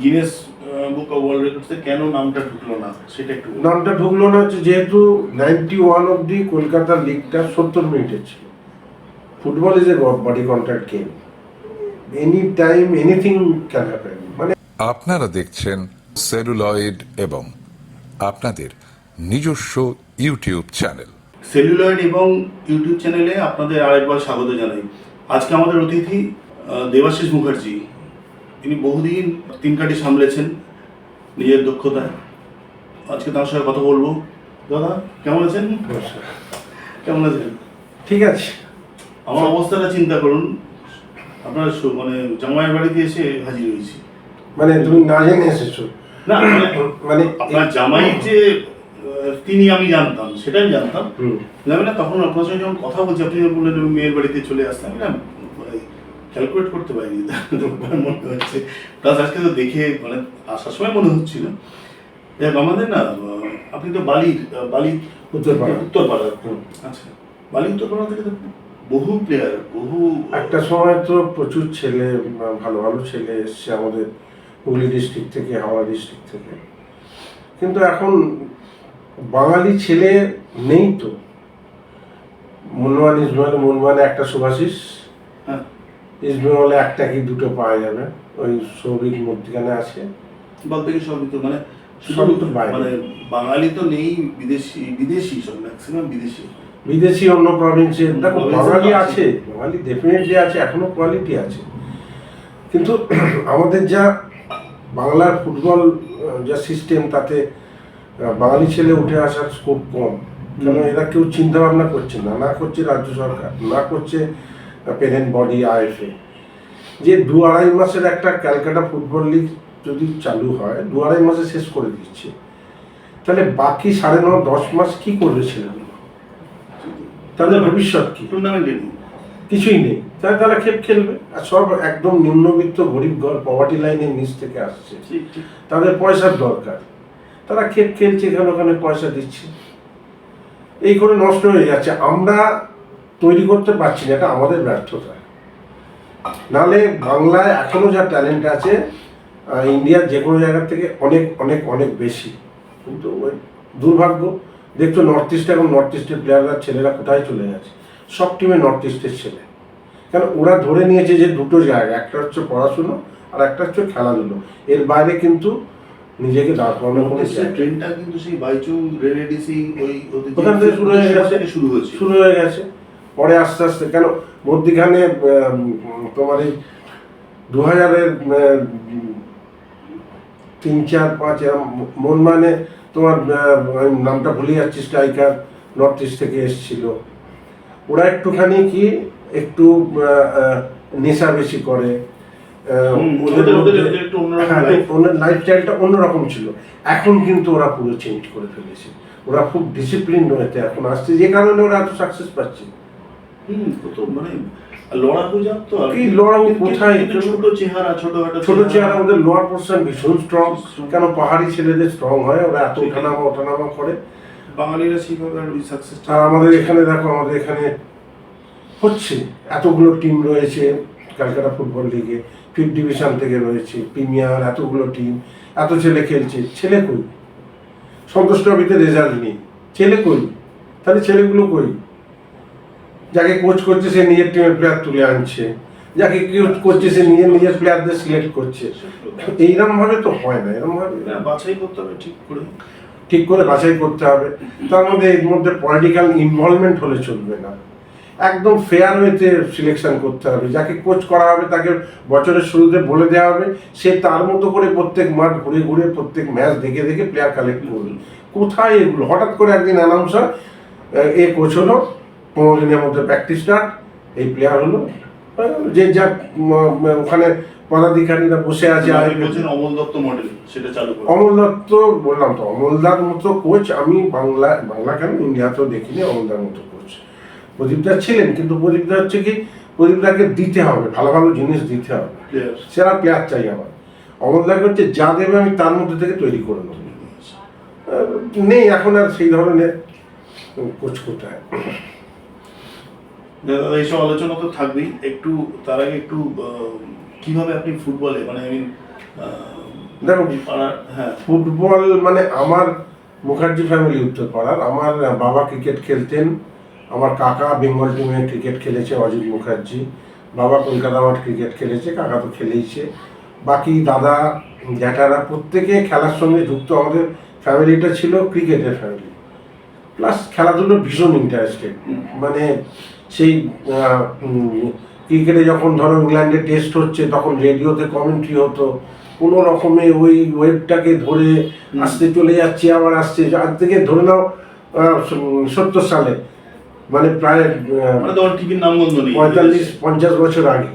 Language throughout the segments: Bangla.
গিনেস বুক অফ ওয়ার্ল্ড রেকর্ডসে কেন নামটা ঢুকলো না সেটা একটু বলুন। নামটা ঢুকলো না হচ্ছে যেহেতু 91 অব্দি কলকাতার লিগটা 70 মিনিটের ছিল। Football is a body contact game, any time anything can happen. মানে আপনারা দেখছেন সেলুলয়েড এবং আপনাদের নিজস্ব ইউটিউব চ্যানেল। সেলুলয়েড এবং ইউটিউব চ্যানেলে আপনাদের আরেকবার স্বাগত জানাই। আজকে আমাদের অতিথি দেবাশিস মুখার্জি। তিনি বহুদিন তিন কাঠি সামলেছেন নিজের দক্ষতায়। আজকে তার সঙ্গে কথা বলবো। দাদা কেমন আছেন? কেমন আছেন? ঠিক আছে। আমার অবস্থাটা চিন্তা করুন, আপনার মানে জামাইয়ের বাড়িতে এসে হাজির হয়েছি। মানে তুমি না জেনে এসেছো? না মানে আপনার জামাই যে তিনি আমি জানতাম, সেটা আমি জানতাম। জানি না তখন আপনার সঙ্গে যখন কথা বলছি আপনি বললেন আমি মেয়ের বাড়িতে চলে আসতাম, না ক্যালকুলেট করতে পারিনি মনে হচ্ছে। প্লাস আজকে তো দেখে মানে আসার সময় মনে হচ্ছিল আমাদের না, আপনি তো বালি উত্তরপাড়া। আচ্ছা, বালি উত্তরপাড়া থেকে তো বহু প্লেয়ার, বহু একটা সময় তো প্রচুর ছেলে, ভালো ভালো ছেলে এসছে আমাদের হুগলি ডিস্ট্রিক্ট থেকে, হাওড়া ডিস্ট্রিক্ট থেকে, কিন্তু এখন বাঙালি ছেলে নেই তো। মনমানে একটা শুভাশিস, হ্যাঁ ইস্ট বেঙ্গলে একটা কি দুটো পাওয়া যাবে, ওই সৌভিক মধ্যখানে আছে। বলতে কি সবই তো মানে সবই তো বাইরে। মানে বাঙালি তো নেই, বিদেশি সব ম্যাক্সিমাম বিদেশি অন্য প্রভিন্সে দেখো province বাঙালি তো আছে, বাঙালি ডেফিনেটলি আছে, এখনো কোয়ালিটি আছে, কিন্তু আমাদের যা বাংলার ফুটবল যা সিস্টেম, তাতে বাঙালি ছেলে উঠে আসার স্কোপ কম। কেন এরা কেউ চিন্তা ভাবনা করছে না, না করছে রাজ্য সরকার, না করছে পেরেন্ট বডি আইএফএ। যে 2-2.5 মাসের একটা ক্যালকাটা ফুটবল লিগ যদি চালু হয়, 2-2.5 মাসে শেষ করে দিচ্ছে, তাহলে বাকি 9.5-10 মাস কি করবে ছেলেগুলো? তাদের ভবিষ্যৎ কি? টুর্নামেন্টে নেই, কিছুই নেই। তাহলে তারা খেলবে, আর সব একদম নিম্নবিত্ত গরিব ঘর, পভার্টি লাইনের নিচ থেকে আসছে, তাদের পয়সার দরকার, তারা খেলছে, এখানে ওখানে পয়সা দিচ্ছে, এই করে নষ্ট হয়ে যাচ্ছে। আমরা তৈরি করতে পারছি না, এটা আমাদের ব্যর্থতা। নাহলে বাংলায় এখনো যা ট্যালেন্ট আছে ইন্ডিয়ার যে কোনো জায়গা থেকে অনেক অনেক অনেক বেশি, কিন্তু ওই দুর্ভাগ্য দেখছো নর্থ ইস্টে, এখন নর্থ ইস্টের প্লেয়াররা ছেলেরা কোথায় চলে যাচ্ছে? সব টিমে নর্থ ইস্টের ছেলে, কেন ওরা ধরে নিয়েছে যে দুটো জায়গা, একটা হচ্ছে পড়াশুনো আর একটা হচ্ছে খেলাধুলো, এর বাইরে কিন্তু নিজেকে দাঁড় করানোর কোনো ট্রেনটা কিন্তু সেই বাইচুং রেডিসি ওই ওখান থেকে শুরু হয়ে গেছে। পরে আস্তে আস্তে কেন মধ্যিখানে তোমার এই 2000-এর 3-4-5 মন মানে তোমার নামটা ভুলে যাচ্ছি, স্ট্রাইকার নর্থ ইস্ট থেকে এসেছিল, ওরা একটুখানি কি একটু নেশা বেশি করে, ওদের লাইফস্টাইলটা অন্যরকম ছিল। এখন কিন্তু ওরা পুরো চেঞ্জ করে ফেলেছে, ওরা খুব ডিসিপ্লিন হয়েছে এখন আসছে, যে কারণে ওরা এত সাকসেস পাচ্ছে। মানে লড়াকু জানতো আর কি লড়াকু কোথায়? ছোট চেহারা, ওদের লোয়ার পোর্শন ভীষণ স্ট্রং। কেন পাহাড়ি ছেলেদের স্ট্রং হয়, ওরা এত ওঠানামা করে, বাঙালিরা সেইভাবে সাকসেস। আর আমাদের এখানে দেখো, আমাদের এখানে হচ্ছে এতগুলো টিম রয়েছে ক্যালকাটা ফুটবল লিগে, 5th ডিভিশন থেকে রয়েছে, প্রিমিয়ার, এতগুলো টিম, এত ছেলে খেলছে, ছেলে কই? সন্তোষ ট্রফিতে রেজাল্ট নেই, ছেলে কই? তাহলে ছেলেগুলো কই? যাকে কোচ করছে সে নিজের টিমের প্লেয়ার তুলে আনছে, যাকে কোচ করছে সে নিজের প্লেয়ারদের সিলেক্ট করছে। এইরকম ভাবে তো হয় না, এরকম ভাবে বাছাই করতে হবে, ঠিক করে বাছাই করতে হবে। তার মধ্যে এর মধ্যে পলিটিক্যাল ইনভলভমেন্ট হলে চলবে না, একদম ফেয়ার ওয়েতে সিলেকশন করতে হবে। যাকে কোচ করা হবে তাকে বছরের শুরুতে বলে দেওয়া হবে, সে তার মতো করে প্রত্যেক মাঠ ঘুরে ঘুরে প্রত্যেক ম্যাচ দেখে দেখে প্লেয়ার কালেক্ট করবে। কোথায় এগুলো? হঠাৎ করে একদিন অ্যানাউন্সার, এ কোচ হলো, 15 দিনের মধ্যে প্র্যাকটিস স্টার্ট, এই প্লেয়ার হলো, যে যা ওখানে পদাধিকারীরা বসে আছে। অমল দত্ত মডেল সেটা চালু করে। অমল দত্ত, বললাম তো, অমলদার মতো কোচ আমি বাংলা কেন ইন্ডিয়াতেও দেখিনি অমলদার মতো কোচ। প্রদীপদা ছিলেন, কিন্তু প্রদীপদা হচ্ছে কি, প্রদীপদাকে দিতে হবে, ভালো ভালো জিনিস দিতে হবে, সেরা প্লেয়ার চাই আমার। অমলদাকে হচ্ছে যা দেবে আমি তার মধ্যে থেকে তৈরি করে নেব, নেই এখন আর সেই ধরনের কোচ কোথায়। এইসব আলোচনা তো থাকবেই, একটু তার আগে একটু কিভাবে আপনি ফুটবলে মানে দেখো এই পাড়ার, হ্যাঁ ফুটবল মানে আমার মুখার্জি ফ্যামিলি উত্তরপাড়ার, আমার বাবা ক্রিকেট খেলতেন, আমার কাকা বেঙ্গল টিমে ক্রিকেট খেলেছে অজিত মুখার্জি, বাবা কলকাতা মাঠ ক্রিকেট খেলেছে, কাকা তো খেলেইছে, বাকি দাদা জ্যাঠারা প্রত্যেকে খেলার সঙ্গে যুক্ত। আমাদের ফ্যামিলিটা ছিল ক্রিকেটের ফ্যামিলি, প্লাস খেলাধুলো ভীষণ ইন্টারেস্টেড। মানে সেই ক্রিকেটে যখন ধরো ইংল্যান্ডে টেস্ট হচ্ছে তখন রেডিওতে কমেন্ট্রি হতো, কোনো রকমে ওই ওয়েবটাকে ধরে আসতে চলে যাচ্ছে আবার আসছে, আজ থেকে ধরে নাও 70 সালে, মানে প্রায় মানে তখন টিভির নামগন্ধ নেই, 45-50 বছর আগে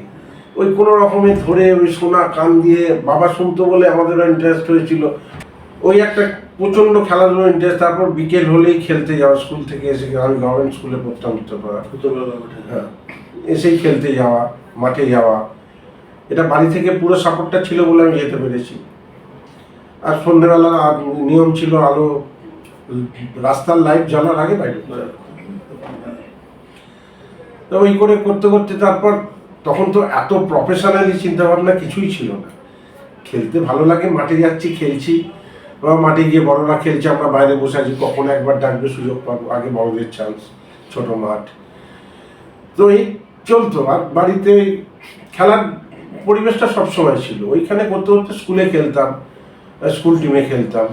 ওই কোনো রকমে ধরে ওই শোনা কান দিয়ে বাবা শুনতো বলে আমাদেরও ইন্টারেস্ট হয়েছিল। ওই একটা প্রচণ্ড খেলাধুলো ইন্টারেস্ট। তারপর বিকেল হলেই খেলতে যাওয়া, স্কুল থেকে এসে, আমি গভর্নমেন্ট স্কুলে পড়তাম উত্তরপাড়া, হ্যাঁ, এসেই খেলতে যাওয়া, মাঠে যাওয়া, এটা বাড়ি থেকে পুরো সাপোর্টটা ছিল বলে আমি যেতে পেরেছি। আর সন্ধ্যেবেলা নিয়ম ছিল আলো, রাস্তার লাইট জ্বালার আগে বাইরে। তো ওই করে করতে করতে তারপর তখন তো এত প্রফেশনালি চিন্তা ভাবনা কিছুই ছিল না, খেলতে ভালো লাগে, মাঠে যাচ্ছি খেলছি, বা মাঠে গিয়ে বড়রা খেলছে, আমরা বাইরে বসে আছি, কখন একবার ডাকবে সুযোগ পাবো, আগে বড়দের চান্স, ছোট মাঠ, তো এই চলতো। আর বাড়িতে খেলার পরিবেশটা সবসময় ছিল, ওইখানে করতে করতে স্কুলে খেলতাম, স্কুল টিমে খেলতাম।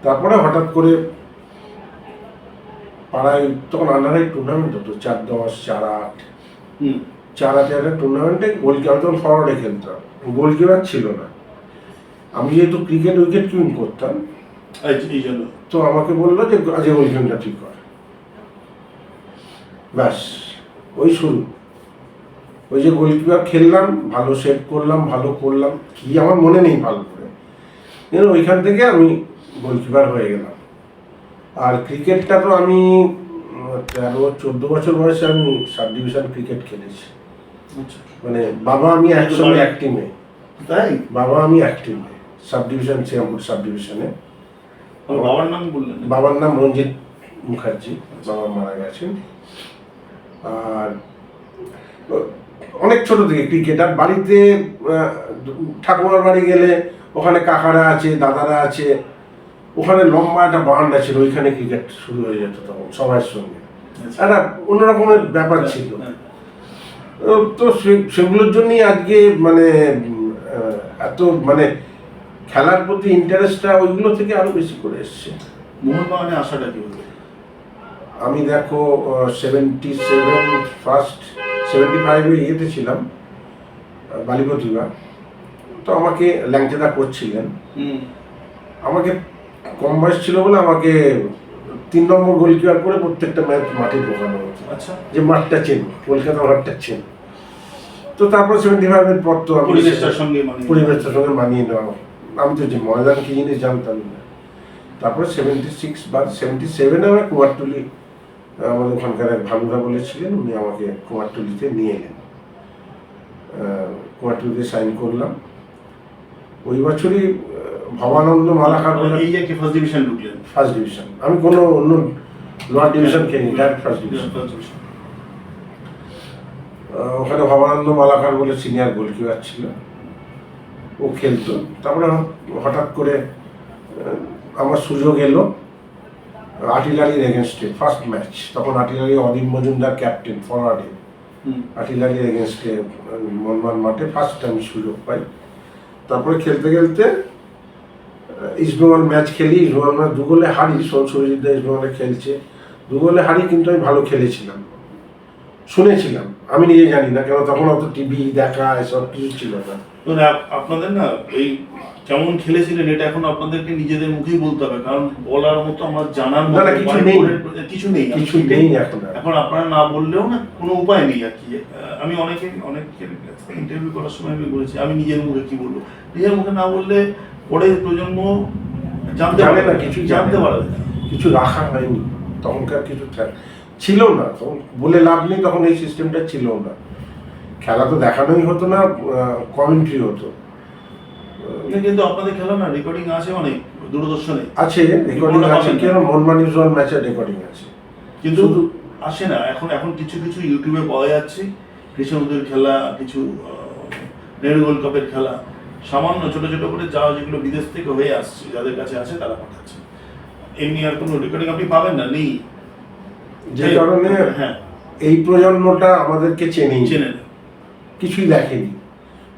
তারপরে হঠাৎ করে পাড়ায় তখন আন্ডার টুর্নামেন্ট হতো, 4-10, 4-8, 4-8 একটা টুর্নামেন্টে গোলকিপার, তখন ফরওয়ার্ডে খেলতাম, গোলকিপার ছিল না। আমি যেহেতু ক্রিকেট উইকেট কিপিং করতাম, এই জন্য তো আমাকে বললো যে আজ গোলকিপিংটা ঠিক কর। ব্যাস, ওই শুরু। ওই যে গোলকিপার খেললাম, ভালো সেভ করলাম, ভালো করলাম, কি আমার মনে নেই ভালো করে, কিন্তু ওইখান থেকে আমি গোলকিপার হয়ে গেলাম। আর ক্রিকেটটা তো আমি 13-14 বছর বয়সে আমি সাব ডিভিশন ক্রিকেট খেলেছি। মানে বাবা আমি একসঙ্গে এক টিমে, তাই বাবা আমি এক টিমে সাব ডিভিশন, শ্রীরামপুর সাব ডিভিশনে। বাবার নাম বললেন? বাবার নাম রঞ্জিত মুখার্জি, বাবা মারা গেছেন। আর অনেক ছোট থেকে ক্রিকেট। আর বাড়িতে ঠাকুমার বাড়ি গেলে ওখানে কাকারা আছে, দাদারা আছে, ওখানে লম্বা একটা বারান্দা ছিল, ওইখানে ক্রিকেট শুরু হয়ে যেত তখন সবার সঙ্গে, একটা অন্যরকমের ব্যাপার ছিল। তো সেগুলোর জন্যই আজকে মানে এত মানে খেলার প্রতি ইন্টারেস্টটা ওইগুলো থেকে আরো বেশি করে এসছে। মোহনবাগানে আসাটা কি হলো? আমি দেখো 75 ইয়েতে ছিলাম বালিপ্রতিভা, তো আমাকে ল্যাংচাদা করছিলেন, আমাকে কম বয়স ছিল বলে আমাকে 3 নম্বর গোলকিপার করে প্রত্যেকটা ম্যাচ মাঠে ঢোকানো হতো। আচ্ছা, যে মাঠটা চেন, কলকাতা মাঠটা চেন। তো তারপর 75 পর তো পরিবেশটার সঙ্গে মানিয়ে নেওয়া, আমি তো যে ময়দান কি জিনিস জানতাম না। তারপরে 76 বা 77 আমার কুমারটুলি, আমাদের ওখানকার এক ভানুরা বলেছিলেন, উনি আমাকে কুমারটুলিতে নিয়ে এলেন, কুমারটুলিতে সাইন করলাম। ওই বছরই ভবানন্দ মালাকার বলে, এই যে ফার্স্ট ডিভিশন ঢুকলেন? ফার্স্ট ডিভিশন, আমি কোনো অন্য লোয়ার ডিভিশন খেলিনি, ডাইরেক্ট ফার্স্ট ডিভিশন। ওখানে ভবানন্দ মালাকার বলে সিনিয়র গোলকিপার ছিল, ও খেলতো। তারপরে হঠাৎ করে আমার সুযোগ এলো আর্টিলারির এগেনস্টে, ফার্স্ট ম্যাচ, তখন আর্টিলারি অদীপ মজুমদার ক্যাপ্টেন ফরওয়ার্ডে, আর্টিলারির এগেনস্টে মনমান মাঠে ফার্স্ট টাইম সুযোগ পাই। তারপরে খেলতে খেলতে ইস্টবেঙ্গল ম্যাচ খেলি, ইস্টবেঙ্গল ম্যাচ 2 গোলে হারি, সুরজিৎ ইস্টবেঙ্গলে খেলছে, 2 গোলে হারি, কিন্তু আমি ভালো খেলেছিলাম, শুনেছিলাম, আমি নিজে জানি না, কেন তখন অত টিভি দেখা এসব কিছু ছিল না। আপনাদের না এই কেমন খেলেছিলেন এটা এখন আপনাদেরকে নিজেদের মুখেই বলতে হবে, কারণ বলার মতো আমার জানার মতো কিছু নেই। এখন আপনারা না বললেও না কোনো উপায় নেই আর কি। আমি অনেক ইন্টারভিউ করার সময় আমি বলেছি, আমি নিজের মুখে কি বলবো, নিজের মুখে না বললে পরে প্রজন্ম জানতে পারবে না, কিছু জানতে পারবে না, কিছু রাখা হয়নি তখনকার, কিছু ছিল না তখন, বলে লাভ নেই, তখন এই সিস্টেমটা ছিল না। খেলা তো দেখানোই হতো না, কমেন্ট্রি হতো। কিন্তু আপনাদের খেলা না রেকর্ডিং আছে অনেক, দূরদর্শনে আছে, রেকর্ডিং আছে, কেন মনমানি জল ম্যাচের রেকর্ডিং আছে, কিন্তু আসে না এখন। এখন কিছু কিছু ইউটিউবে পাওয়া যাচ্ছে, কৃষ্ণনদের খেলা, কিছু নেহরু গোল্ড কাপের খেলা, সামান্য ছোট ছোট করে যা যেগুলো বিদেশ থেকে হয়ে আসছে, যাদের কাছে আছে তারা পাঠাচ্ছে। এমনি আর কোনো রেকর্ডিং আপনি পাবেন না, নেই। যে কারণে হ্যাঁ, এই প্রজন্মটা আমাদেরকে চেনেই, চেনে না। কিছুই দেখেনি।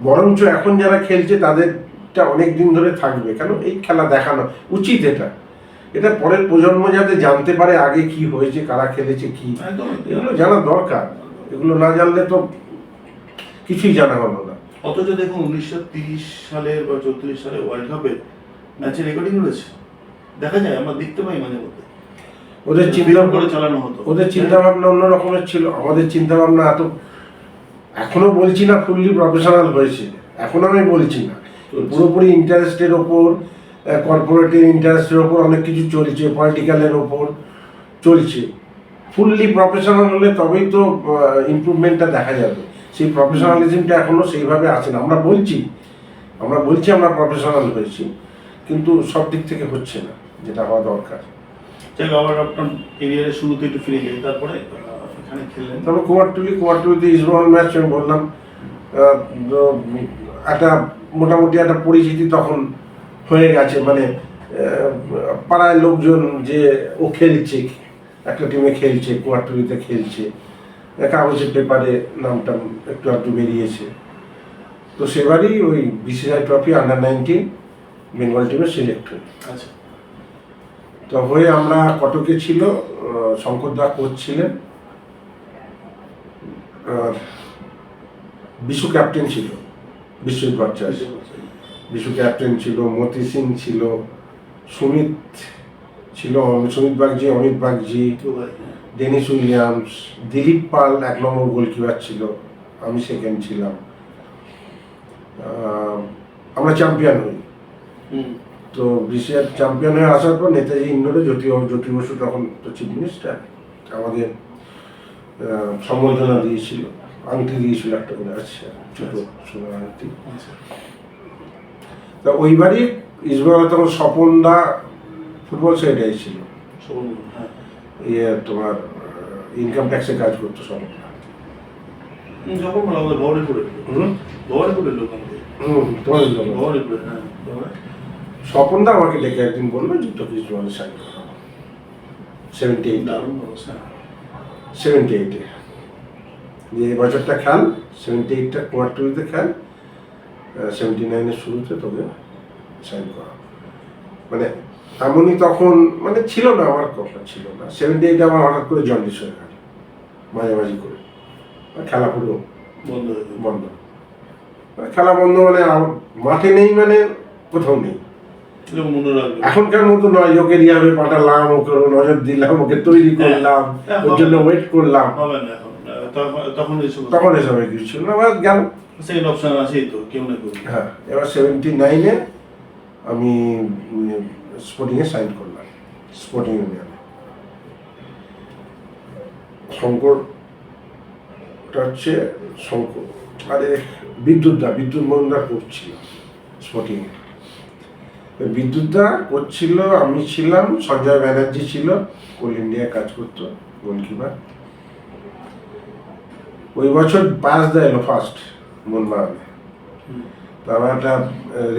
বরঞ্চ এখন যারা খেলছে তাদেরটা অনেক দিন ধরে থাকবে, কেন এই খেলা দেখানো উচিত। এটা পরের প্রজন্ম যাতে জানতে পারে আগে কি হয়েছে, কারা খেলেছে, কি একদম। এগুলো জানা দরকার। এগুলো না জানলে তো কিছুই জানা হলো না। অথচ দেখুন 1930 সালের বা 34 সালের ওয়ার্ল্ড কাপের ম্যাচের রেকর্ডিং রয়েছে, দেখা যায়, আমরা দেখতে পাই মাঝে মধ্যে। ওদের চিন্তা করে চালানো হতো, ওদের চিন্তা ভাবনা অন্য রকমের ছিল, আমাদের চিন্তা ভাবনা এত, এখনো বলছি না ফুললি প্রফেশনাল হয়েছে, এখন আমি বলছি না, পুরোপুরি ইন্টারেস্টের ওপর, কর্পোরেটের ইন্টারেস্টের ওপর অনেক কিছু চলছে, পলিটিক্যালের ওপর চলছে। ফুললি প্রফেশনাল হলে তবেই তো ইমপ্রুভমেন্টটা দেখা যাবে। সেই প্রফেশনালিজমটা এখনো সেইভাবে আছে না। আমরা বলছি আমরা প্রফেশনাল হয়েছি, কিন্তু সব দিক থেকে হচ্ছে না যেটা হওয়া দরকার। যাই হোক, আবার আপনার এরিয়ার শুরুতে একটু ফিরে যাই, তারপরে এখানে খেললেন। তারপর কুয়ারটুলিতে ইস্টবেঙ্গল ম্যাচ আমি বললাম, একটা মোটামুটি একটা পরিচিতি তখন হয়ে গেছে, মানে পাড়ায় লোকজন যে ও খেলছে, একটা টিমে খেলছে, কুয়ারটুলিতে খেলছে, কাগজের পেপারে নামটা একটু একটু বেরিয়েছে। তো সেবারই ওই বিসিসিআই ট্রফি আন্ডার-19 বেঙ্গল টিমে সিলেক্ট হই। আচ্ছা। তো হয়ে আমরা কটকে ছিল, শঙ্কর দা কোচ ছিলেন, বিশু ক্যাপ্টেন ছিল, বিশ্বজিৎ ভট্টাচার্য বিশু ক্যাপ্টেন ছিল, মতি সিং ছিল, সুমিত ছিল, সুমিত বাগজি, অমিত বাগজি, ডেনিস উইলিয়ামস, দিলীপ পাল 1 নম্বর গোলকিপার ছিল, আমি সেকেন্ড ছিলাম। আমরা চ্যাম্পিয়ন হই। তো বিসিআর চ্যাম্পিয়ন হয়ে আসার পর নেতাজি ইন্ডোরে জ্যোতি বসু তখন তো চিফ মিনিস্টার, আমাদের সম্বর্ধনা দিয়েছিল, আংটি দিয়েছিল একটা করে, আছে ছোট সোনার আংটি। তা ওইবারই ইস্টবেঙ্গল তখন স্বপনদা ফুটবল সাইডে ছিল, ইয়ে তোমার ইনকাম ট্যাক্সে কাজ করতো স্বপনদা। স্বপনদা আমাকে ডেকে একদিন বললো যে তোকে ইস্টবেঙ্গলে সাইন করা, 78-এ যে এই বছরটা খেল, 78টা কুয়ারটুলিতে খেল, 79-এর শুরুতে তোকে সাইন করা। মানে এমনই তখন মানে ছিল না, আমার কথা ছিল না। 78-এ আমার হঠাৎ করে জন্ডিস হয়ে গেল, মাঝামাঝি করে খেলা পুরো বন্ধ। খেলা বন্ধ মানে মাঠে নেই, মানে কোথাও নেই। এখনকার মতো নয়, ওকে রিহাবে পাঠালাম, ওকে নজর দিলাম, ওকে তৈরি করলাম, ওর জন্য ওয়েট করলাম, তখন এসব কিছু ছিল না, গেল। হ্যাঁ, এবার 79-এ আমি স্পোর্টিংয়ে সাইন করলাম, স্পোর্টিং ইউনিয়নে। শঙ্করটা হচ্ছে শঙ্কর, আরে বিদ্যুৎ মজুমদার করছিল স্পোর্টিংয়ে, বিদ্যুৎদা করছিল, আমি ছিলাম, সঞ্জয় ব্যানার্জি ছিল, কোল ইন্ডিয়ায় কাজ করতো, গোলকিপার। ওই বছর পাস এলো ফার্স্ট মোহনবাগানে। তারপর একটা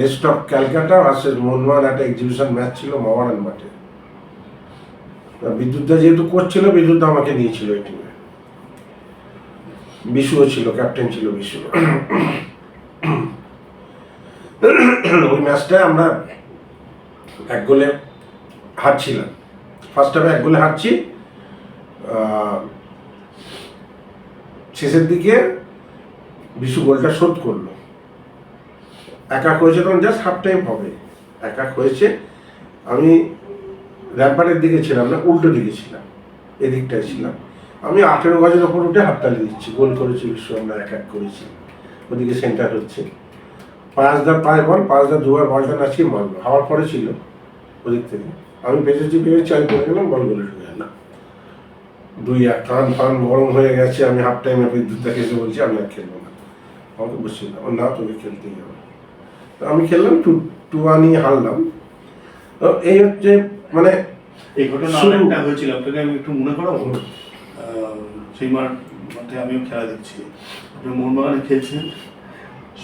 rest of Calcutta versus Mohun Bagan একটা এক্সিবিশন ম্যাচ ছিল মোহনবাগান মাঠে। বিদ্যুৎদা যেহেতু করছিল, বিদ্যুৎদা আমাকে নিয়েছিল এই টিমে। বিশুও ছিল, ক্যাপ্টেন ছিল বিশু। ওই ম্যাচটায় আমরা 1 গোলে হারছিলাম, ফার্স্ট হাফে 1 গোলে হারছি। শেষের দিকে বিশু গোলটা শোধ করলো, 1-1 হয়েছে, তখন জাস্ট হাফ টাইম হবে, 1-1 হয়েছে। আমি র্যাম্পারের দিকে ছিলাম না, উল্টো দিকে ছিলাম, এদিকটায় ছিলাম। আমি 18 গজের ওপর উঠে হাততালি দিচ্ছি, গোল করেছি বিশু, আমরা 1-1 করেছি। ওদিকে সেন্টার হচ্ছে, পাঁচদা পায় বল, পাঁচদা দুবার বলটা নাচিয়ে মারলো, হাওয়ার পরে ছিল ওদিক থেকে। আমি ভেবেছি আমি পড়ে গেলাম, বল গোলে ঢুকে গেলাম। 2-1, কান গরম হয়ে গেছে। আমি হাফ টাইমে বিদ্যুৎদাকে এসে বলছি আমি আর খেলবো না, আমাকে বসছিলাম, না তোকে খেলতেই হবে। তো আমি খেললাম, 2-1 নিয়ে হারলাম। তো এই হচ্ছে মানে এই ঘটনা একটা হয়েছিল, আপনাকে আমি একটু মনে করাবো। সেই মাঠে আমিও খেলা দেখছি, আপনি মোহনবাগানে খেলছেন,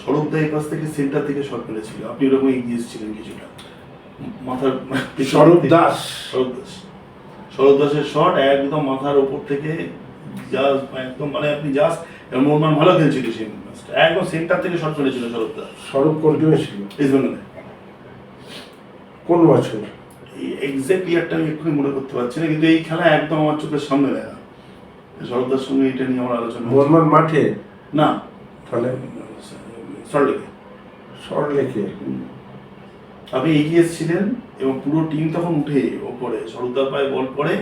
সরব দায়ের পাশ থেকে সেন্টার থেকে শট মেরেছিল, আপনি ওরকম এগিয়ে এসেছিলেন কিছুটা, মাথার স্বরূপ দাস শরৎ দাসের শট একদম মাথার ওপর থেকে জাস্ট একদম মানে আপনি জাস্ট মোহনবাগান ভালো খেলছিল সেই ম্যাচটা, একদম সেন্টার থেকে শট মেরেছিল শরৎ দাস। স্বরূপ কন্টিনিউ ছিল ইস্ট বেঙ্গলে কোন বছর? এই এক্সাক্ট ইয়ারটা আমি এক্ষুনি মনে করতে পারছি না, কিন্তু এই খেলা একদম আমার চোখের সামনে দেখা। শরৎ দাসের সঙ্গে এটা নিয়ে আমার আলোচনা হয়েছে। মোহনবাগান মাঠে না, তাহলে সল্টলেকে সরলেকে আপনি এগিয়ে এসেছিলেন এবং পুরো টিম তখন উঠে ওপরে, শরৎদার পায়ে বল পড়ে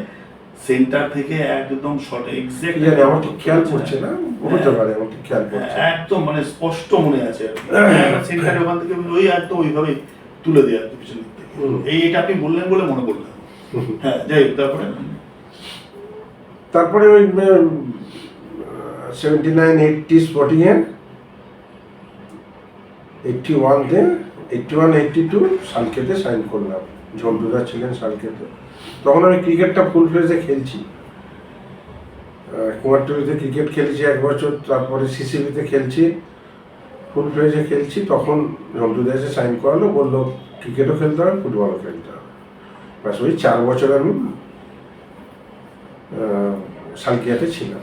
সেন্টার থেকে একদম শট এক্সাক্ট জানি, আমার ঠিক খেয়াল পড়ছে না, হতে পারে আমার ঠিক খেয়াল পড়ছে। একদম মানে স্পষ্ট মনে আছে আর কি। সেন্টারে ওখান থেকে ওই একদম ওইভাবে তুলে দেয় আর কি পিছন দিক থেকে। এটা আপনি বললেন বলে মনে পড়লো। হ্যাঁ, যাই হোক, তারপরে ওই 79-80 স্পোর্টিংয়ে 81-তে 81-82 সালকেতে সাইন করলাম, ঝন্টুদা ছিলেন সালকেতে। তখন আমি ক্রিকেটটা ফুল ফ্লেজে খেলছি, কুমারটুলিতে ক্রিকেট খেলেছি 1 বছর, তারপরে সিসিবিতে খেলছি, ফুল ফ্লেজে খেলছি। তখন ঝন্টুদা এসে সাইন করালো, বললো ক্রিকেটও খেলতে হবে, ফুটবলও খেলতে হবে। ব্যাস ওই 4 বছর আমি সালকিয়াতে ছিলাম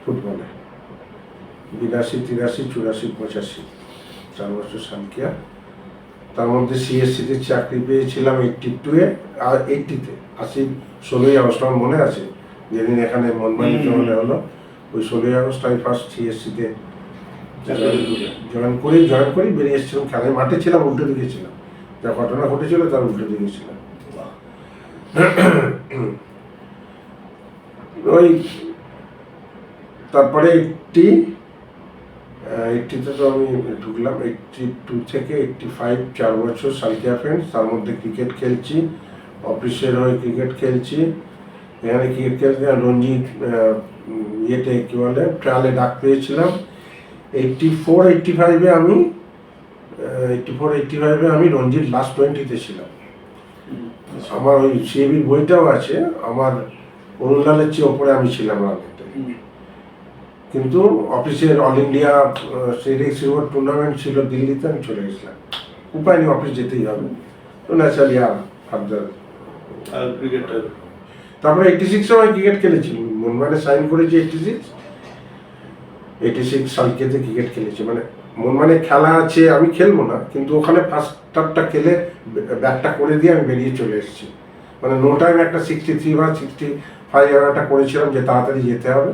ফুটবলে, 82, 83, 84, 85, 4 বছর সালকিয়া। তার মধ্যে সিএসসিতে চাকরি পেয়েছিলাম 82-এ আর 80-তে, 16ই আগস্ট আমার মনে আছে, যেদিন এখানে মনমানি হলো, ওই 16ই আগস্ট আমি ফার্স্ট সিএসসিতে জয়েন করি বেরিয়ে এসেছিলাম। খেলায় মাঠে ছিলাম, উল্টো দিকে ছিলাম, যা ঘটনা ঘটেছিল তার উল্টো দিকে ছিলাম। ওই তারপরে 80-তে তো আমি ঢুকলাম, 82 থেকে 85 4 বছর সালকিয়া ফ্রেন্ডস। তার মধ্যে ক্রিকেট খেলছি, অফিসের হয়ে ক্রিকেট খেলছি, এখানে ক্রিকেট খেলতে রঞ্জিত ইয়েতে কী বলে ট্রায়ালে ডাক পেয়েছিলাম। 84-85-এ আমি রঞ্জিত লাস্ট 20-তে ছিলাম। আমার ওই সিএবির বইটাও আছে, আমার অরুণলালের চেয়ে ওপরে আমি ছিলাম রানেতে। কিন্তু অফিসের অল ইন্ডিয়া সিলভার টুর্নামেন্ট ছিল দিল্লিতে, আমি চলে গেছিলাম, উপায় নেই, অফিস যেতেই হবে, তো ন্যাচারালি আর ফার্দার ক্রিকেটার। তারপরে 86-এ আমি ক্রিকেট খেলেছি, মনমানে সাইন করেছি 86 সালকেতে ক্রিকেট খেলেছি। মানে মনমানে খেলা আছে, আমি খেলবো না, কিন্তু ওখানে ফার্স্ট হাফটা খেলে ব্যাটটা করে দিয়ে আমি বেরিয়ে চলে এসেছি। মানে নো টাইম একটা 63 বা 65 একটা করেছিলাম যে তাড়াতাড়ি যেতে হবে,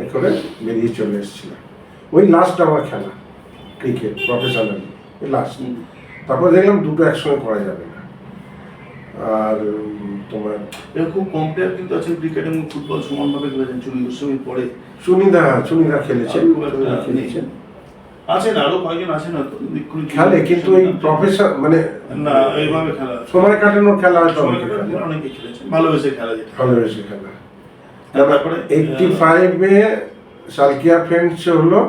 এ করে বেরিয়ে চলে এসেছিলাম। ওই লাস্ট আমার খেলা ক্রিকেট প্রফেশনালি, লাস্ট। তারপর দেখলাম দুটো একসঙ্গে করা যাবে না। আর তোমার খুব কম প্লেয়ার কিন্তু আছেন ক্রিকেট এবং ফুটবল সমানভাবে খেলেছেন, চুনি গোস্বামীর পরে সুনিদা খেলেছেন, আছেন আরো কয়েকজন আছেন হয়তো খেলে, কিন্তু এই প্রফেশন মানে না এইভাবে খেলা সময় কাটানোর খেলা হয়তো অনেকে খেলেছেন, ভালোবেসে খেলা যেটা ভালোবেসে খেলা। তারপরে 85-এ সালকিয়া ফ্রেন্ডস হলো,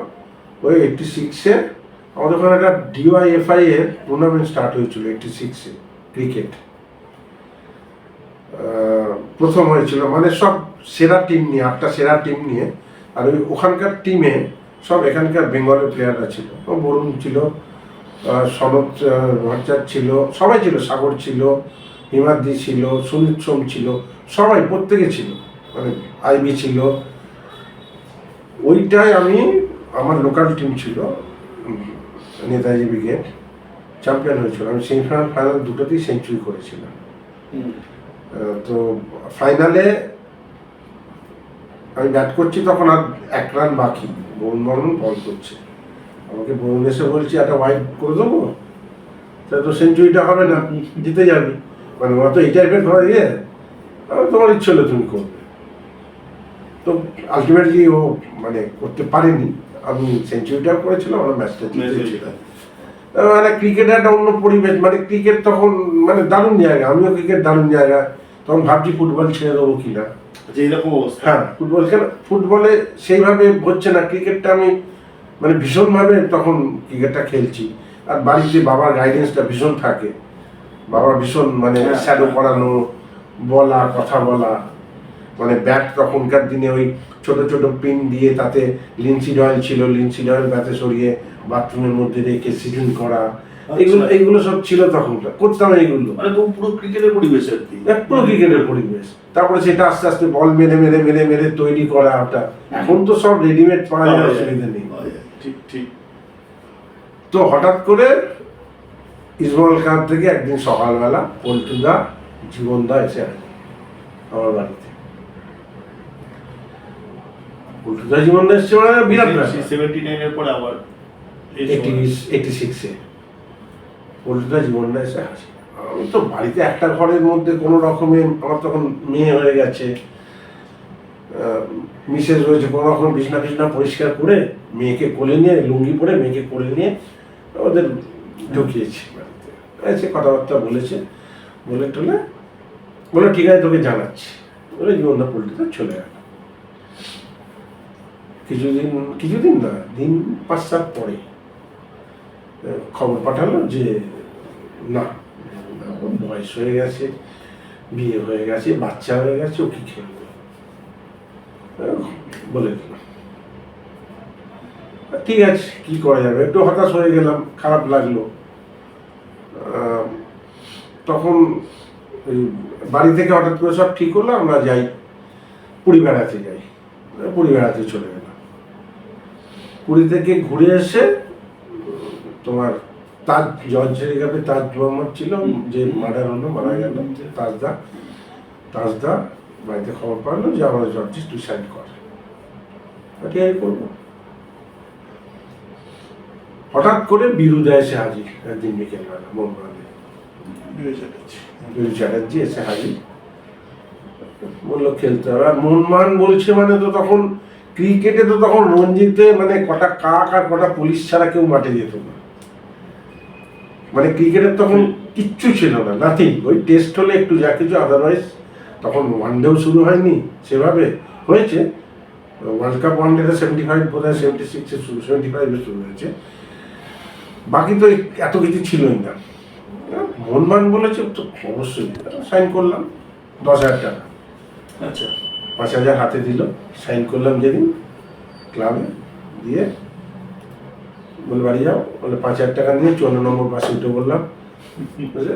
ওই 86-এ আমাদের ওখানে একটা ডিওয়াইএফআই এর টুর্নামেন্ট স্টার্ট হয়েছিল 86-এ ক্রিকেট, প্রথম হয়েছিল। মানে সব সেরা টিম নিয়ে, 8টা সেরা টিম নিয়ে, আর ওই ওখানকার টিমে সব এখানকার বেঙ্গলের প্লেয়াররা ছিল, বরুণ ছিল, সনদ ভট্টাচার্য ছিল, সবাই ছিল, সাগর ছিল, হিমাদ্রি ছিল, সুনীত সোম ছিল, সবাই প্রত্যেকে ছিল, মানে আইবি ছিল। ওইটাই আমি, আমার লোকাল টিম ছিল নেতাজি ব্রিগেড, চ্যাম্পিয়ন হয়েছিল। আমি সেমিফাইনাল ফাইনাল দুটোতেই সেঞ্চুরি করেছিলাম। তো ফাইনালে আমি ব্যাট করছি, তখন আর 1 রান বাকি, বরুণ বল করছে, আমাকে বরুণ এসে বলছি একটা ওয়াইড করে দেবো, তা তো সেঞ্চুরিটা হবে না, জিতে যাবি, মানে ওরা তো এই টাইপের ঘরে গিয়ে তোমার ইচ্ছে হলো তুমি করবে। তো আলটিমেটলি ও মানে করতে পারেনি, আমি সেঞ্চুরিটাও করেছিলাম, আমরা ম্যাচটা জিতেছিলাম। মানে ক্রিকেটের একটা অন্য পরিবেশ, মানে ক্রিকেট তখন মানে দারুণ জায়গা, আমিও ক্রিকেট দারুণ জায়গা, তখন ভাবছি ফুটবল ছেড়ে দেবো কিনা। এইরকম অবস্থা, হ্যাঁ ফুটবল খেলা, ফুটবলে সেইভাবে হচ্ছে না, ক্রিকেটটা আমি মানে ভীষণভাবে তখন ক্রিকেটটা খেলছি। আর বাড়িতে বাবার গাইডেন্সটা ভীষণ থাকে, বাবা ভীষণ মানে শ্যাডো করানো, বলা, কথা বলা, মানে ব্যাট তখনকার দিনে ওই ছোট ছোট পিন দিয়ে, তাতে লিনসিড অয়েল ছিল, লিনসিড অয়েল ব্যাটে সরিয়ে বাথরুমের মধ্যে রেখে সিজন করা, এগুলো সব ছিল তখন, করতাম এইগুলো, মানে তো পুরো ক্রিকেটের পরিবেশ আর কি, পুরো ক্রিকেটের পরিবেশ। তারপরে সেটা আস্তে আস্তে বল মেরে মেরে মেরে মেরে তৈরি করা ওটা, এখন তো সব রেডিমেড পাওয়া যায়, অসুবিধা নেই। ঠিক ঠিক। তো হঠাৎ করে ইসমাইল খান থেকে একদিন সকালবেলা পল্টুদা, জীবনদা এসে হাজির আমার বাড়িতে। পল্টুদা জীবনদা এসছে মানে বিরাট ব্যাপার। 79 এর পরে আবার 86-এ পল্টুদা জীবনদা এসে হাজির। আমি তো বাড়িতে একটা ঘরের মধ্যে কোনো রকমে, আমার তখন মেয়ে হয়ে গেছে, মিসেস রয়েছে, কোনো রকম বিছনা টিছনা পরিষ্কার করে মেয়েকে কোলে নিয়ে, লুঙ্গি পরে মেয়েকে কোলে নিয়ে ওদের ঢুকিয়েছি বাড়িতে। এসে কথাবার্তা বলেছে, বলে টলে বলে ঠিক আছে তোকে জানাচ্ছি, বলে জীবনদা পল্টুদা চলে গেল। কিছুদিন না, দিন 5-7 পরে খবর পাঠালো যে না, ওর বয়স হয়ে গেছে, বিয়ে হয়ে গেছে, বাচ্চা হয়ে গেছে, ও কি খেলবে বলে দিল। ঠিক আছে, কি করা যাবে, একটু হতাশ হয়ে গেলাম, খারাপ লাগলো। তখন বাড়ি থেকে হঠাৎ করে সব ঠিক হলো, আমরা যাই পুরী বেড়াতে, পুরী বেড়াতে চলে গেলাম। পুরী থেকে ঘুরে এসে তোমার তাজ, জর্জের কাপে তাজ মোহাম্মদ ছিল, যে মার্ডার হলো, মারা গেল, তাজদা বাড়িতে খবর পারলো যে আমাদের জর্জি সুইসাইড করে। ঠিক করবো, হঠাৎ করে বিরুদা এসে হাজির একদিন বিকেলবেলা, মোহনবাগানে বিরু চ্যাটার্জি এসে হাজির, বললো খেলতে হবে। আর মোহনবাগান বলছে মানে তো তখন ক্রিকেটে তো তখন রঞ্জিতে মানে কটা কাক আর কটা পুলিশ ছাড়া কেউ মাঠে যেত না, মানে ক্রিকেটের তখন কিচ্ছু ছিল না, নাথিং। ওই টেস্ট হলে একটু যা কিছু, আদারওয়াইজ তখন ওয়ানডেও শুরু হয়নি সেভাবে, হয়েছে ওয়ার্ল্ড কাপ ওয়ানডেতে 75 বোধহয় 76-এ শুরু, 75-এ শুরু হয়েছে, বাকি তো এত কিছু ছিলই না। মোহনবাগান বলেছে তো অবশ্যই, সাইন করলাম 10,000 টাকা, আচ্ছা 5,000 হাতে দিল, সাইন করলাম যেদিন ক্লাবে, দিয়ে বলে বাড়ি যাও, বলে 5,000 টাকা নিয়ে 54 নম্বর বাসে উঠে বললাম, বুঝলে,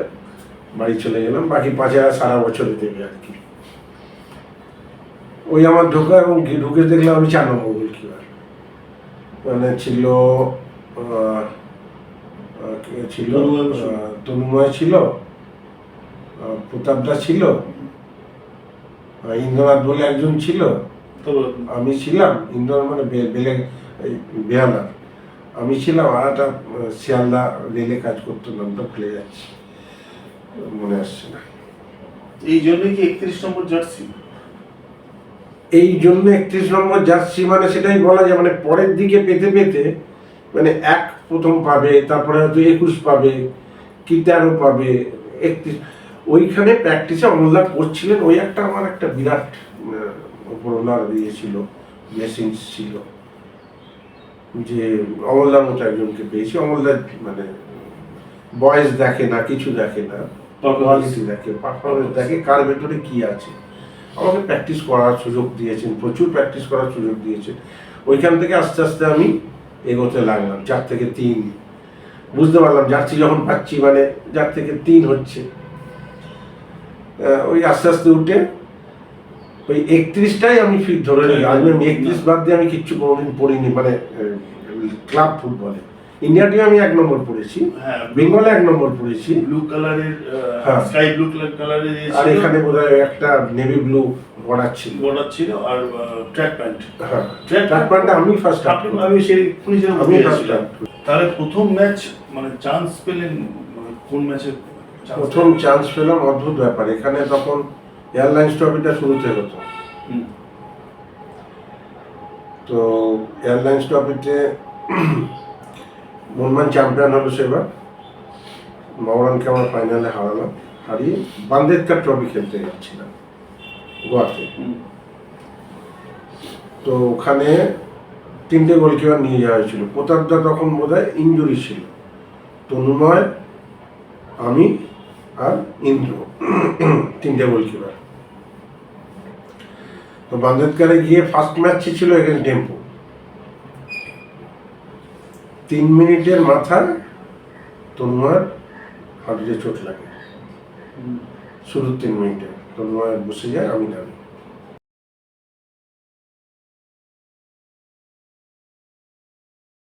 বাড়ি চলে গেলাম। বাকি 5,000 সারা বছরে দেবে আর কি। ওই আমার ঢোকা, এবং ঢুকে দেখলাম আমি 4 নম্বর গোলকিপার, মানে ছিল তনুময় ছিল, প্রতাপদা ছিল, ইন্দ্রনাথ বলে একজন ছিল, আমি ছিলাম, ইন্দ্রনাথ মানে বেহালা, আমি ছিলাম, আর একটা শিয়ালদা রেলে কাজ করতো, নামটা ভুলে যাচ্ছি, মনে আসছে না। এই জন্যই কি 31 নম্বর জার্সি? এই জন্য 31 নম্বর জার্সি, মানে সেটাই বলা যায়, মানে পরের দিকে পেতে পেতে মানে প্রথম পাবে, তারপরে হয়তো 21 পাবে, কি 13 পাবে, 31। ওইখানে প্র্যাকটিসে অমলদা করছিলেন, ওই একটা আমার একটা বিরাট ওপরওয়ালার ইয়ে ছিল, ব্লেসিংস ছিল, যে অমলদার মতো একজনকে পেয়েছি। অমলদা মানে বয়স দেখে না, কিছু দেখে না, কোয়ালিটি দেখে, পারফরমেন্স দেখে, কার ভেতরে কি আছে। আমাকে প্র্যাকটিস করার সুযোগ দিয়েছেন, প্রচুর প্র্যাকটিস করার সুযোগ দিয়েছেন। ওইখান থেকে আস্তে আস্তে আমি এগোতে লাগলাম, 4 থেকে 3 বুঝতে পারলাম, জার্সি যখন পাচ্ছি মানে 4 থেকে 3 হচ্ছে। ওই আস্তে আস্তে উঠে ওই 31টাই আমি ফিট ধরে নিই। আমি 31 বাদ দিয়ে আমি কিচ্ছু কোনোদিন পড়িনি, মানে ক্লাব ফুটবলে। ইন্ডিয়া টিমে আমি 1 নম্বর পড়েছি, বেঙ্গলে 1 নম্বর পড়েছি, ব্লু কালারের, স্কাই ব্লু কালারের, আর এখানে বোধহয় একটা নেভি ব্লু বর্ডার ছিল, আর ট্র্যাক প্যান্ট। হ্যাঁ, ট্র্যাক প্যান্টটা আমি ফার্স্ট হাফ, আমি সেই আমি ফার্স্ট হাফ। তাহলে প্রথম ম্যাচ মানে চান্স পেলেন কোন ম্যাচে? প্রথম চান্স পেলাম, অদ্ভুত ব্যাপার, এখানে তখন এয়ারলাইন্স ট্রফিটা শুরুতে হতো, তো এয়ারলাইন্স ট্রফিতে মোহনবাগান চ্যাম্পিয়ন হলো সেবার, মোহনবাগানকে আমার ফাইনালে হারিয়ে বান্দেদকার ট্রফি খেলতে যাচ্ছিলাম গোয়াতে। তো ওখানে 3টে গোলকিপার নিয়ে যাওয়া হয়েছিল। প্রতাপদা তখন বোধহয় ইনজুরি ছিল, তনুময়, আমি আর ইন্দ্র, 3টে গোলকিপার। তো বান্দেদকারে গিয়ে ফার্স্ট ম্যাচ ছিল এগেন্স্ট টেম্পো, 3 মিনিটের মাথায় তন্ময়ের হাঁটুতে চোট লাগে। শুরু 3 মিনিটে তন্ময় বসে যায়, আমি নামি।